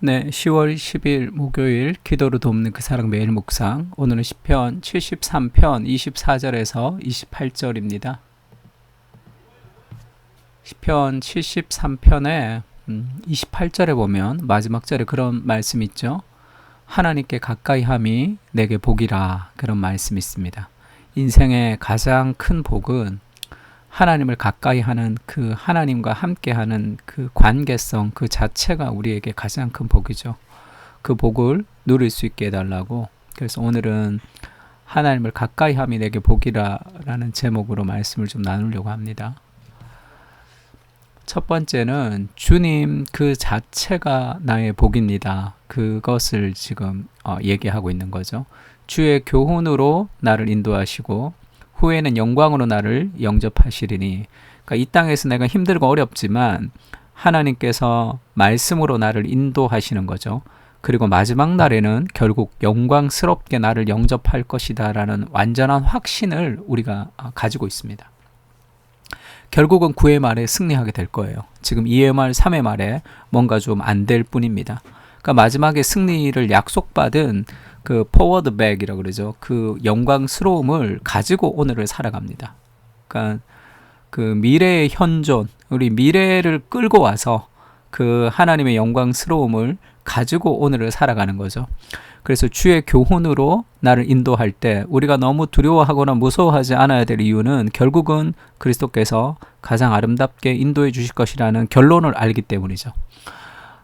네, 10월 10일 목요일 기도로 돕는 그 사랑 매일 묵상. 오늘은 시편 73편 24절에서 28절입니다. 시편 73편에 28절에 보면 마지막 절에 그런 말씀이 있죠. 하나님께 가까이 함이 내게 복이라, 그런 말씀이 있습니다. 인생의 가장 큰 복은 하나님을 가까이 하는, 그 하나님과 함께 하는 그 관계성 그 자체가 우리에게 가장 큰 복이죠. 그 복을 누릴 수 있게 해달라고, 그래서 오늘은 하나님을 가까이 함이 내게 복이라 라는 제목으로 말씀을 좀 나누려고 합니다. 첫 번째는 주님 그 자체가 나의 복입니다. 그것을 지금 얘기하고 있는 거죠. 주의 교훈으로 나를 인도하시고 후에는 영광으로 나를 영접하시리니, 그러니까 이 땅에서 내가 힘들고 어렵지만 하나님께서 말씀으로 나를 인도하시는 거죠. 그리고 마지막 날에는 결국 영광스럽게 나를 영접할 것이다 라는 완전한 확신을 우리가 가지고 있습니다. 결국은 9회 말에 승리하게 될 거예요. 지금 2회 말, 3회 말에 뭔가 좀 안 될 뿐입니다. 그러니까 마지막에 승리를 약속받은 그 포워드 백이라고 그러죠. 그 영광스러움을 가지고 오늘을 살아갑니다. 그러니까 그 미래의 현존, 우리 미래를 끌고 와서 그 하나님의 영광스러움을 가지고 오늘을 살아가는 거죠. 그래서 주의 교훈으로 나를 인도할 때 우리가 너무 두려워하거나 무서워하지 않아야 될 이유는 결국은 그리스도께서 가장 아름답게 인도해 주실 것이라는 결론을 알기 때문이죠.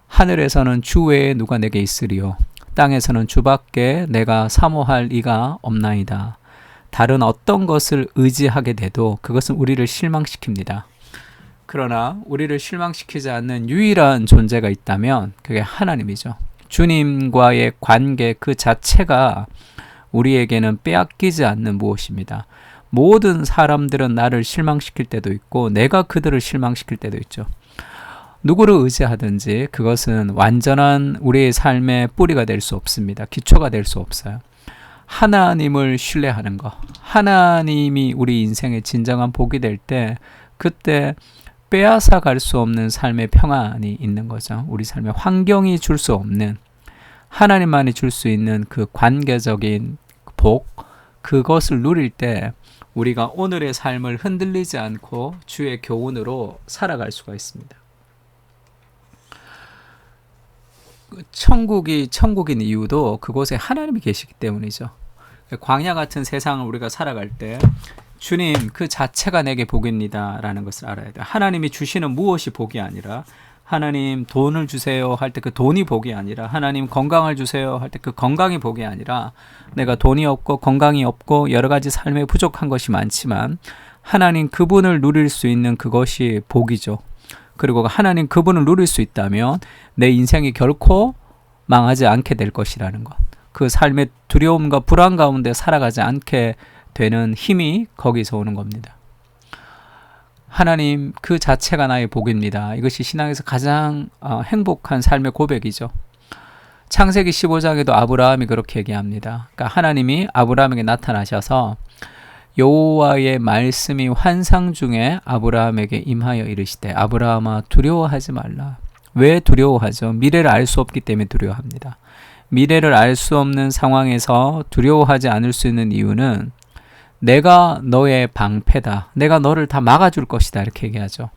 하늘에서는 주 외에 누가 내게 있으리요, 땅에서는 주밖에 내가 사모할 이가 없나이다. 다른 어떤 것을 의지하게 돼도 그것은 우리를 실망시킵니다. 그러나 우리를 실망시키지 않는 유일한 존재가 있다면 그게 하나님이죠. 주님과의 관계 그 자체가 우리에게는 빼앗기지 않는 무엇입니다. 모든 사람들은 나를 실망시킬 때도 있고 내가 그들을 실망시킬 때도 있죠. 누구를 의지하든지 그것은 완전한 우리의 삶의 뿌리가 될 수 없습니다. 기초가 될 수 없어요. 하나님을 신뢰하는 것, 하나님이 우리 인생의 진정한 복이 될 때 그때 빼앗아 갈 수 없는 삶의 평안이 있는 거죠. 우리 삶의 환경이 줄 수 없는, 하나님만이 줄 수 있는 그 관계적인 복, 그것을 누릴 때 우리가 오늘의 삶을 흔들리지 않고 주의 교훈으로 살아갈 수가 있습니다. 천국이 천국인 이유도 그곳에 하나님이 계시기 때문이죠. 광야 같은 세상을 우리가 살아갈 때 주님 그 자체가 내게 복입니다 라는 것을 알아야 돼요. 하나님이 주시는 무엇이 복이 아니라, 하나님 돈을 주세요 할 때 그 돈이 복이 아니라, 하나님 건강을 주세요 할 때 그 건강이 복이 아니라, 내가 돈이 없고 건강이 없고 여러 가지 삶에 부족한 것이 많지만 하나님 그분을 누릴 수 있는 그것이 복이죠. 그리고 하나님 그분을 누릴 수 있다면 내 인생이 결코 망하지 않게 될 것이라는 것, 그 삶의 두려움과 불안 가운데 살아가지 않게 되는 힘이 거기서 오는 겁니다. 하나님 그 자체가 나의 복입니다. 이것이 신앙에서 가장 행복한 삶의 고백이죠. 창세기 15장에도 아브라함이 그렇게 얘기합니다. 그러니까 하나님이 아브라함에게 나타나셔서 여호와의 말씀이 환상 중에 아브라함에게 임하여 이르시되 아브라함아 두려워하지 말라. 왜 두려워하죠? 미래를 알 수 없기 때문에 두려워합니다. 미래를 알 수 없는 상황에서 두려워하지 않을 수 있는 이유는 내가 너의 방패다, 내가 너를 다 막아줄 것이다 이렇게 얘기하죠.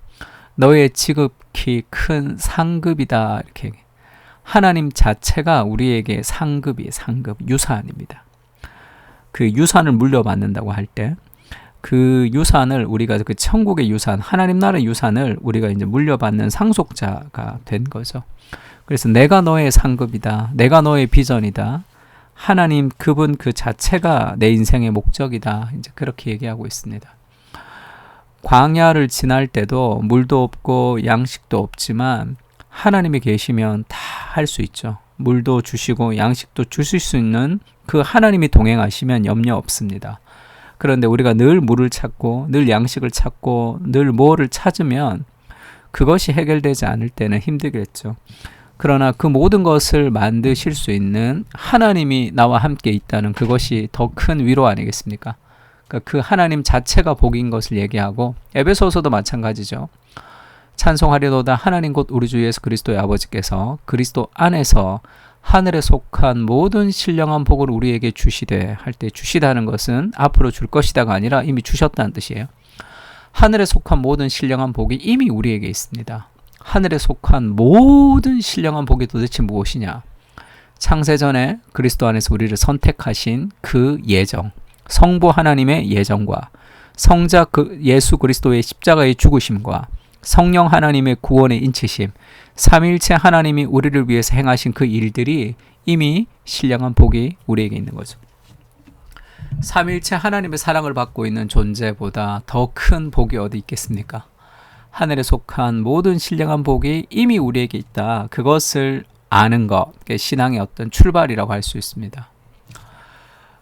너의 지극히 큰 상급이다 이렇게 얘기해요. 하나님 자체가 우리에게 상급, 유산입니다. 그 유산을 물려받는다고 할 때 그 유산을 우리가 그 천국의 유산, 하나님 나라의 유산을 우리가 이제 물려받는 상속자가 된 거죠. 그래서 내가 너의 상급이다, 내가 너의 비전이다, 하나님 그분 그 자체가 내 인생의 목적이다, 이제 그렇게 얘기하고 있습니다. 광야를 지날 때도 물도 없고 양식도 없지만 하나님이 계시면 다 할 수 있죠. 물도 주시고 양식도 주실 수 있는 그 하나님이 동행하시면 염려 없습니다. 그런데 우리가 늘 물을 찾고 늘 양식을 찾고 늘 뭐를 찾으면 그것이 해결되지 않을 때는 힘들겠죠. 그러나 그 모든 것을 만드실 수 있는 하나님이 나와 함께 있다는 그것이 더 큰 위로 아니겠습니까? 그러니까 그 하나님 자체가 복인 것을 얘기하고, 에베소서도 마찬가지죠. 찬송하려도다 하나님 곧 우리 주 예수 그리스도의 아버지께서 그리스도 안에서 하늘에 속한 모든 신령한 복을 우리에게 주시되 할 때 주시다는 것은 앞으로 줄 것이다가 아니라 이미 주셨다는 뜻이에요. 하늘에 속한 모든 신령한 복이 이미 우리에게 있습니다. 하늘에 속한 모든 신령한 복이 도대체 무엇이냐? 창세전에 그리스도 안에서 우리를 선택하신 그 예정, 성부 하나님의 예정과 성자 예수 그리스도의 십자가의 죽으심과 성령 하나님의 구원의 인치심, 삼위일체 하나님이 우리를 위해서 행하신 그 일들이 이미 신령한 복이 우리에게 있는 거죠. 삼위일체 하나님의 사랑을 받고 있는 존재보다 더 큰 복이 어디 있겠습니까? 하늘에 속한 모든 신령한 복이 이미 우리에게 있다. 그것을 아는 것, 그게 신앙의 어떤 출발이라고 할 수 있습니다.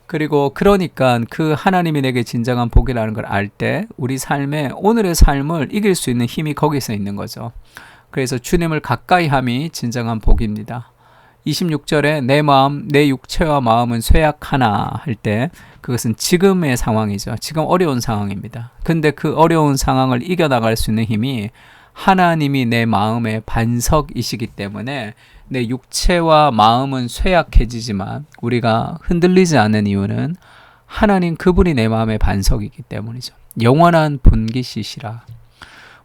그리고 그러니까 그 하나님이 내게 진정한 복이라는 걸 알 때 우리 삶에 오늘의 삶을 이길 수 있는 힘이 거기서 있는 거죠. 그래서 주님을 가까이 함이 진정한 복입니다. 26절에 내 마음, 내 육체와 마음은 쇠약하나 할 때 그것은 지금의 상황이죠. 지금 어려운 상황입니다. 근데 그 어려운 상황을 이겨나갈 수 있는 힘이 하나님이 내 마음의 반석이시기 때문에 내 육체와 마음은 쇠약해지지만 우리가 흔들리지 않는 이유는 하나님 그분이 내 마음의 반석이기 때문이죠. 영원한 분기시시라.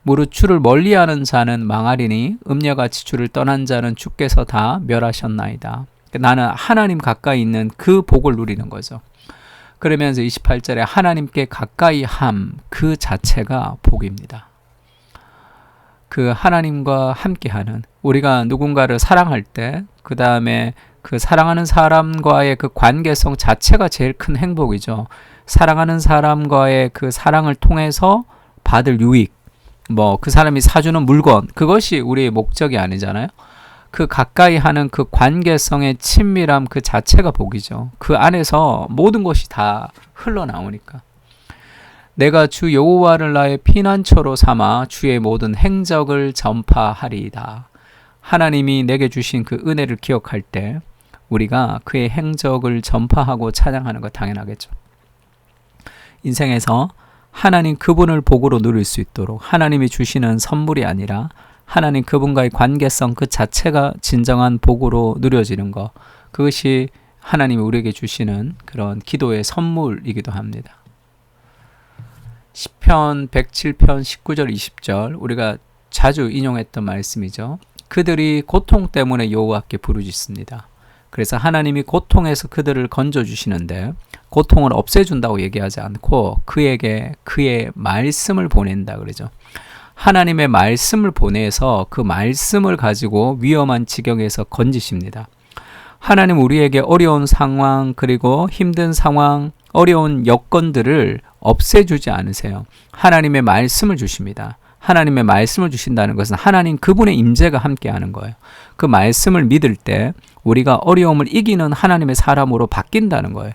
무릇 주를 멀리하는 자는 망하리니 음녀같이 주를 떠난 자는 주께서 다 멸하셨나이다. 나는 하나님 가까이 있는 그 복을 누리는 거죠. 그러면서 28절에 하나님께 가까이 함 그 자체가 복입니다. 그 하나님과 함께하는, 우리가 누군가를 사랑할 때 그 다음에 그 사랑하는 사람과의 그 관계성 자체가 제일 큰 행복이죠. 사랑하는 사람과의 그 사랑을 통해서 받을 유익, 그 사람이 사주는 물건, 그것이 우리의 목적이 아니잖아요. 그 가까이 하는 그 관계성의 친밀함 그 자체가 복이죠. 그 안에서 모든 것이 다 흘러나오니까. 내가 주 여호와를 나의 피난처로 삼아 주의 모든 행적을 전파하리이다. 하나님이 내게 주신 그 은혜를 기억할 때 우리가 그의 행적을 전파하고 찬양하는 거 당연하겠죠. 인생에서 하나님 그분을 복으로 누릴 수 있도록 하나님이 주시는 선물이 아니라 하나님 그분과의 관계성 그 자체가 진정한 복으로 누려지는 것, 그것이 하나님이 우리에게 주시는 그런 기도의 선물이기도 합니다. 시편 107편 19절 20절 우리가 자주 인용했던 말씀이죠. 그들이 고통 때문에 여호와께 부르짖습니다. 그래서 하나님이 고통에서 그들을 건져주시는데 고통을 없애준다고 얘기하지 않고 그에게 그의 말씀을 보낸다 그러죠. 하나님의 말씀을 보내서 그 말씀을 가지고 위험한 지경에서 건지십니다. 하나님 우리에게 어려운 상황 그리고 힘든 상황, 어려운 여건들을 없애주지 않으세요. 하나님의 말씀을 주십니다. 하나님의 말씀을 주신다는 것은 하나님 그분의 임재가 함께하는 거예요. 그 말씀을 믿을 때 우리가 어려움을 이기는 하나님의 사람으로 바뀐다는 거예요.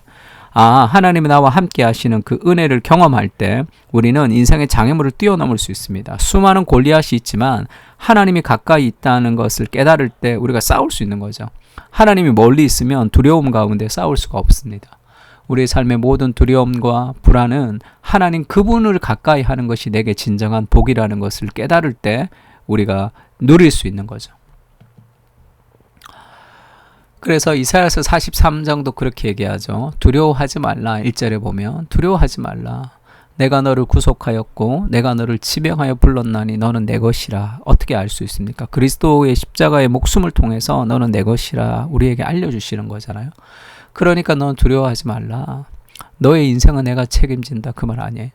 하나님이 나와 함께 하시는 그 은혜를 경험할 때 우리는 인생의 장애물을 뛰어넘을 수 있습니다. 수많은 골리앗이 있지만 하나님이 가까이 있다는 것을 깨달을 때 우리가 싸울 수 있는 거죠. 하나님이 멀리 있으면 두려움 가운데 싸울 수가 없습니다. 우리의 삶의 모든 두려움과 불안은 하나님 그분을 가까이 하는 것이 내게 진정한 복이라는 것을 깨달을 때 우리가 누릴 수 있는 거죠. 그래서 이사야서 43장도 그렇게 얘기하죠. 두려워하지 말라. 1절에 보면 두려워하지 말라. 내가 너를 구속하였고 내가 너를 지명하여 불렀나니 너는 내 것이라. 어떻게 알 수 있습니까? 그리스도의 십자가의 목숨을 통해서 너는 내 것이라 우리에게 알려주시는 거잖아요. 그러니까 넌 두려워하지 말라. 너의 인생은 내가 책임진다. 그 말 아니에요.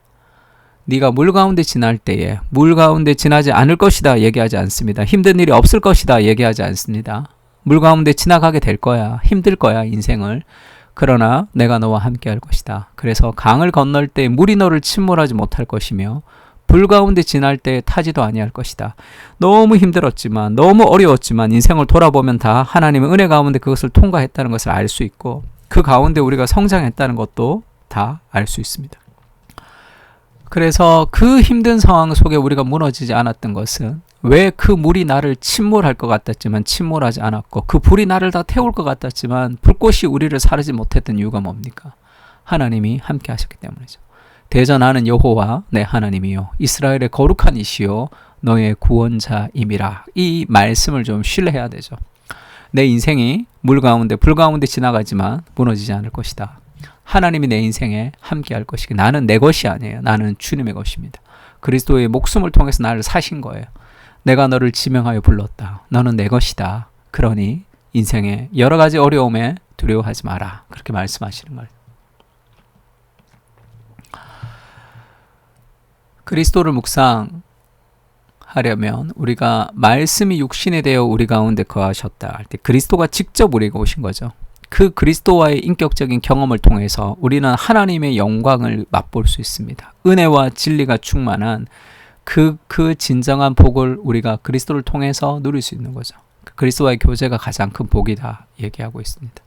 네가 물 가운데 지날 때에 물 가운데 지나지 않을 것이다 얘기하지 않습니다. 힘든 일이 없을 것이다 얘기하지 않습니다. 물 가운데 지나가게 될 거야. 힘들 거야 인생을. 그러나 내가 너와 함께 할 것이다. 그래서 강을 건널 때 물이 너를 침몰하지 못할 것이며 불 가운데 지날 때 타지도 아니할 것이다. 너무 힘들었지만 너무 어려웠지만 인생을 돌아보면 다 하나님의 은혜 가운데 그것을 통과했다는 것을 알 수 있고 그 가운데 우리가 성장했다는 것도 다 알 수 있습니다. 그래서 그 힘든 상황 속에 우리가 무너지지 않았던 것은 왜 그 물이 나를 침몰할 것 같았지만 침몰하지 않았고 그 불이 나를 다 태울 것 같았지만 불꽃이 우리를 사르지 못했던 이유가 뭡니까? 하나님이 함께 하셨기 때문이죠. 대전하는 여호와 내 하나님이요 이스라엘의 거룩한 이시요 너의 구원자임이라. 이 말씀을 좀 신뢰해야 되죠. 내 인생이 물 가운데 불 가운데 지나가지만 무너지지 않을 것이다. 하나님이 내 인생에 함께할 것이기. 나는 내 것이 아니에요. 나는 주님의 것입니다. 그리스도의 목숨을 통해서 나를 사신 거예요. 내가 너를 지명하여 불렀다. 너는 내 것이다. 그러니 인생의 여러 가지 어려움에 두려워하지 마라. 그렇게 말씀하시는 거예요. 그리스도를 묵상하려면 우리가 말씀이 육신이 되어 우리 가운데 거하셨다 할 때 그리스도가 직접 우리에게 오신 거죠. 그 그리스도와의 인격적인 경험을 통해서 우리는 하나님의 영광을 맛볼 수 있습니다. 은혜와 진리가 충만한 그 진정한 복을 우리가 그리스도를 통해서 누릴 수 있는 거죠. 그리스도와의 교제가 가장 큰 복이다 얘기하고 있습니다.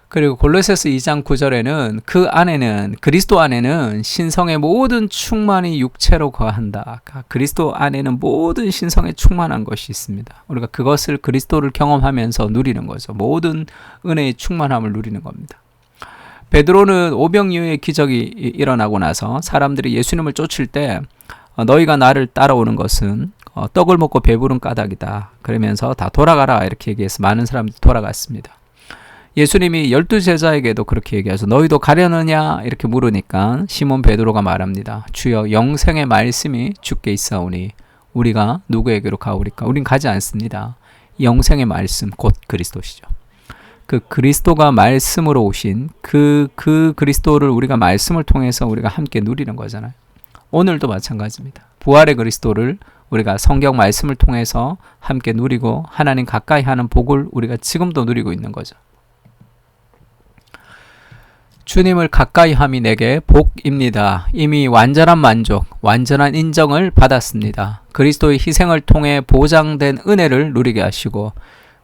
그리고 골로새서 2장 9절에는 그 안에는 그리스도 안에는 신성의 모든 충만이 육체로 거한다. 그리스도 안에는 모든 신성에 충만한 것이 있습니다. 우리가 그것을 그리스도를 경험하면서 누리는 거죠. 모든 은혜의 충만함을 누리는 겁니다. 베드로는 오병이어의 기적이 일어나고 나서 사람들이 예수님을 쫓을 때 너희가 나를 따라오는 것은 떡을 먹고 배부른 까닭이다. 그러면서 다 돌아가라 이렇게 얘기해서 많은 사람들이 돌아갔습니다. 예수님이 12제자에게도 그렇게 얘기하죠. 너희도 가려느냐 이렇게 물으니까 시몬 베드로가 말합니다. 주여 영생의 말씀이 주께 있사오니 우리가 누구에게로 가오리까? 우린 가지 않습니다. 영생의 말씀 곧 그리스도시죠. 그 그리스도가 말씀으로 오신 그 그리스도를 우리가 말씀을 통해서 우리가 함께 누리는 거잖아요. 오늘도 마찬가지입니다. 부활의 그리스도를 우리가 성경 말씀을 통해서 함께 누리고 하나님 가까이 하는 복을 우리가 지금도 누리고 있는 거죠. 주님을 가까이 함이 내게 복입니다. 이미 완전한 만족, 완전한 인정을 받았습니다. 그리스도의 희생을 통해 보장된 은혜를 누리게 하시고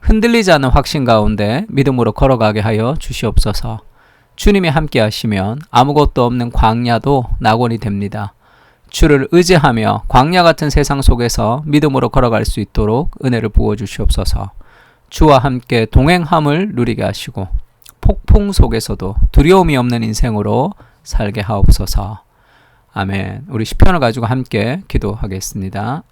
흔들리지 않는 확신 가운데 믿음으로 걸어가게 하여 주시옵소서. 주님이 함께 하시면 아무것도 없는 광야도 낙원이 됩니다. 주를 의지하며 광야 같은 세상 속에서 믿음으로 걸어갈 수 있도록 은혜를 부어주시옵소서. 주와 함께 동행함을 누리게 하시고 폭풍 속에서도 두려움이 없는 인생으로 살게 하옵소서. 아멘. 우리 시편을 가지고 함께 기도하겠습니다.